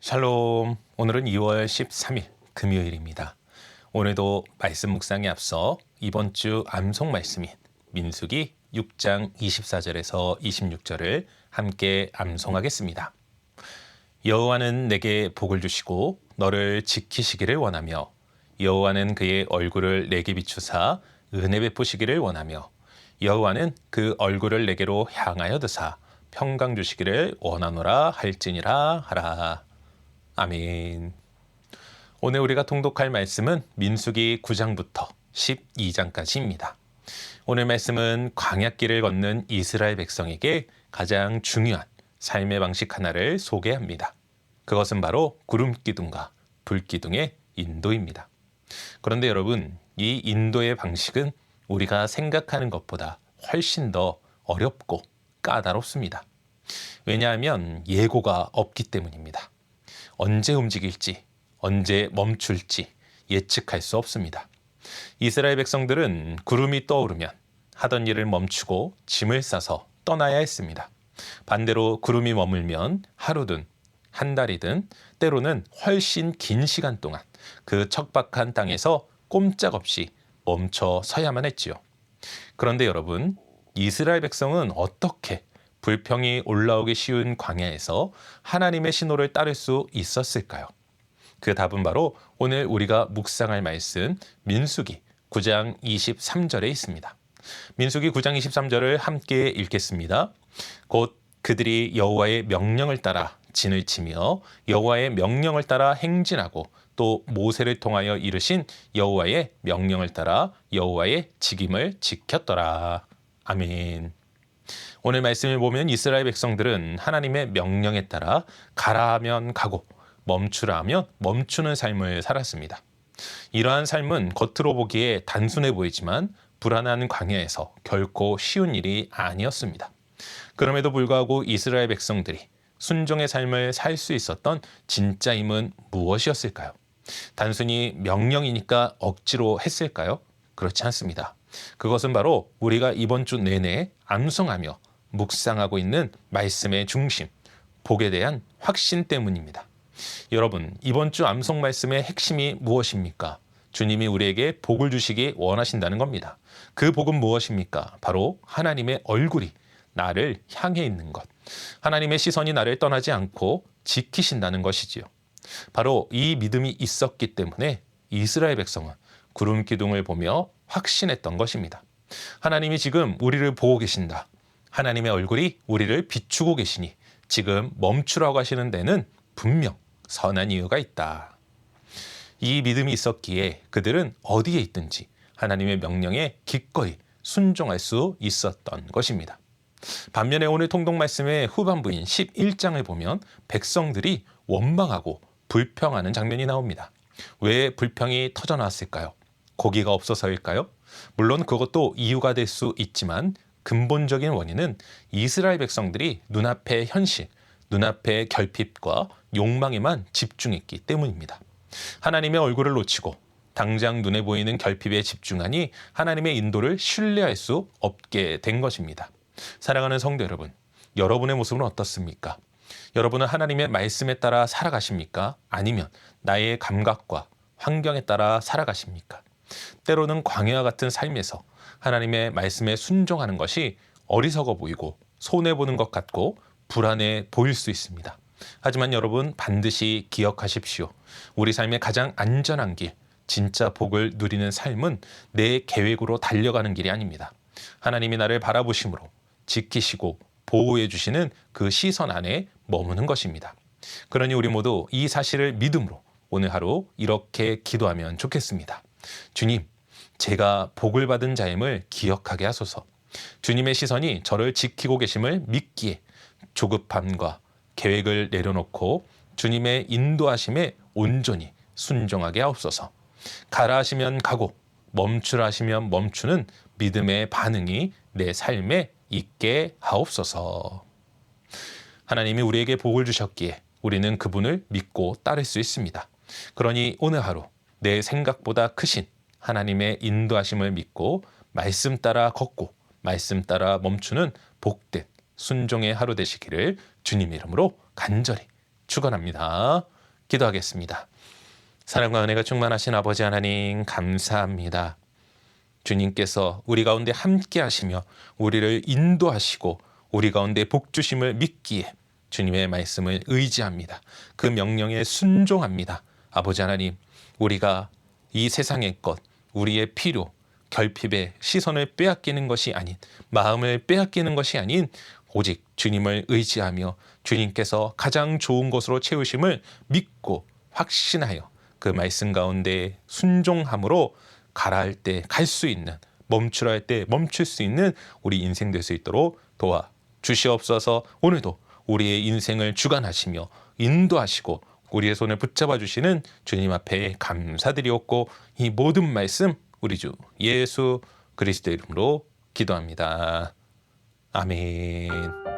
샬롬. 오늘은 2월 13일 금요일입니다. 오늘도 말씀 묵상에 앞서 이번 주 암송 말씀인 민수기 6장 24절에서 26절을 함께 암송하겠습니다. 여호와는 내게 복을 주시고 너를 지키시기를 원하며 여호와는 그의 얼굴을 내게 비추사 은혜 베푸시기를 원하며 여호와는 그 얼굴을 내게로 향하여 드사 평강 주시기를 원하노라 할지니라 하라. 아멘. 오늘 우리가 통독할 말씀은 민수기 9장부터 12장까지입니다. 오늘 말씀은 광야길을 걷는 이스라엘 백성에게 가장 중요한 삶의 방식 하나를 소개합니다. 그것은 바로 구름기둥과 불기둥의 인도입니다. 그런데 여러분, 이 인도의 방식은 우리가 생각하는 것보다 훨씬 더 어렵고 까다롭습니다. 왜냐하면 예고가 없기 때문입니다. 언제 움직일지, 언제 멈출지 예측할 수 없습니다. 이스라엘 백성들은 구름이 떠오르면 하던 일을 멈추고 짐을 싸서 떠나야 했습니다. 반대로 구름이 머물면 하루든 한 달이든 때로는 훨씬 긴 시간 동안 그 척박한 땅에서 꼼짝없이 멈춰 서야만 했지요. 그런데 여러분, 이스라엘 백성은 어떻게 불평이 올라오기 쉬운 광야에서 하나님의 신호를 따를 수 있었을까요? 그 답은 바로 오늘 우리가 묵상할 말씀 민수기 9장 23절에 있습니다. 민수기 9장 23절을 함께 읽겠습니다. 곧 그들이 여호와의 명령을 따라 진을 치며 여호와의 명령을 따라 행진하고 또 모세를 통하여 이르신 여호와의 명령을 따라 여호와의 직임을 지켰더라. 아멘. 오늘 말씀을 보면 이스라엘 백성들은 하나님의 명령에 따라 가라 하면 가고 멈추라 하면 멈추는 삶을 살았습니다. 이러한 삶은 겉으로 보기에 단순해 보이지만 불안한 광야에서 결코 쉬운 일이 아니었습니다. 그럼에도 불구하고 이스라엘 백성들이 순종의 삶을 살 수 있었던 진짜 힘은 무엇이었을까요? 단순히 명령이니까 억지로 했을까요? 그렇지 않습니다. 그것은 바로 우리가 이번 주 내내 암송하며 묵상하고 있는 말씀의 중심, 복에 대한 확신 때문입니다. 여러분, 이번 주 암송 말씀의 핵심이 무엇입니까? 주님이 우리에게 복을 주시기 원하신다는 겁니다. 그 복은 무엇입니까? 바로 하나님의 얼굴이 나를 향해 있는 것. 하나님의 시선이 나를 떠나지 않고 지키신다는 것이지요. 바로 이 믿음이 있었기 때문에 이스라엘 백성은 구름 기둥을 보며 확신했던 것입니다. 하나님이 지금 우리를 보고 계신다. 하나님의 얼굴이 우리를 비추고 계시니 지금 멈추라고 하시는 데는 분명 선한 이유가 있다. 이 믿음이 있었기에 그들은 어디에 있든지 하나님의 명령에 기꺼이 순종할 수 있었던 것입니다. 반면에 오늘 통독 말씀의 후반부인 11장을 보면 백성들이 원망하고 불평하는 장면이 나옵니다. 왜 불평이 터져나왔을까요? 고기가 없어서일까요? 물론 그것도 이유가 될 수 있지만 근본적인 원인은 이스라엘 백성들이 눈앞의 현실, 눈앞의 결핍과 욕망에만 집중했기 때문입니다. 하나님의 얼굴을 놓치고 당장 눈에 보이는 결핍에 집중하니 하나님의 인도를 신뢰할 수 없게 된 것입니다. 사랑하는 성도 여러분, 여러분의 모습은 어떻습니까? 여러분은 하나님의 말씀에 따라 살아가십니까? 아니면 나의 감각과 환경에 따라 살아가십니까? 때로는 광야와 같은 삶에서 하나님의 말씀에 순종하는 것이 어리석어 보이고 손해보는 것 같고 불안해 보일 수 있습니다. 하지만 여러분 반드시 기억하십시오. 우리 삶의 가장 안전한 길, 진짜 복을 누리는 삶은 내 계획으로 달려가는 길이 아닙니다. 하나님이 나를 바라보심으로 지키시고 보호해 주시는 그 시선 안에 머무는 것입니다. 그러니 우리 모두 이 사실을 믿음으로 오늘 하루 이렇게 기도하면 좋겠습니다. 주님, 제가 복을 받은 자임을 기억하게 하소서. 주님의 시선이 저를 지키고 계심을 믿기에 조급함과 계획을 내려놓고 주님의 인도하심에 온전히 순종하게 하옵소서. 가라 하시면 가고 멈추라 하시면 멈추는 믿음의 반응이 내 삶에 있게 하옵소서. 하나님이 우리에게 복을 주셨기에 우리는 그분을 믿고 따를 수 있습니다. 그러니 오늘 하루 내 생각보다 크신 하나님의 인도하심을 믿고 말씀 따라 걷고 말씀 따라 멈추는 복된 순종의 하루 되시기를 주님 이름으로 간절히 축원합니다. 기도하겠습니다. 사랑과 은혜가 충만하신 아버지 하나님 감사합니다. 주님께서 우리 가운데 함께 하시며 우리를 인도하시고 우리 가운데 복 주심을 믿기에 주님의 말씀을 의지합니다. 그 명령에 순종합니다. 아버지 하나님, 우리가 이 세상의 것, 우리의 필요, 결핍의 시선을 빼앗기는 것이 아닌, 마음을 빼앗기는 것이 아닌 오직 주님을 의지하며 주님께서 가장 좋은 것으로 채우심을 믿고 확신하여 그 말씀 가운데 순종함으로 가라 할 때 갈 수 있는, 멈추라 할 때 멈출 수 있는 우리 인생 될 수 있도록 도와 주시옵소서. 오늘도 우리의 인생을 주관하시며 인도하시고 우리의 손을 붙잡아 주시는 주님 앞에 감사드리옵고 이 모든 말씀 우리 주 예수 그리스도의 이름으로 기도합니다. 아멘.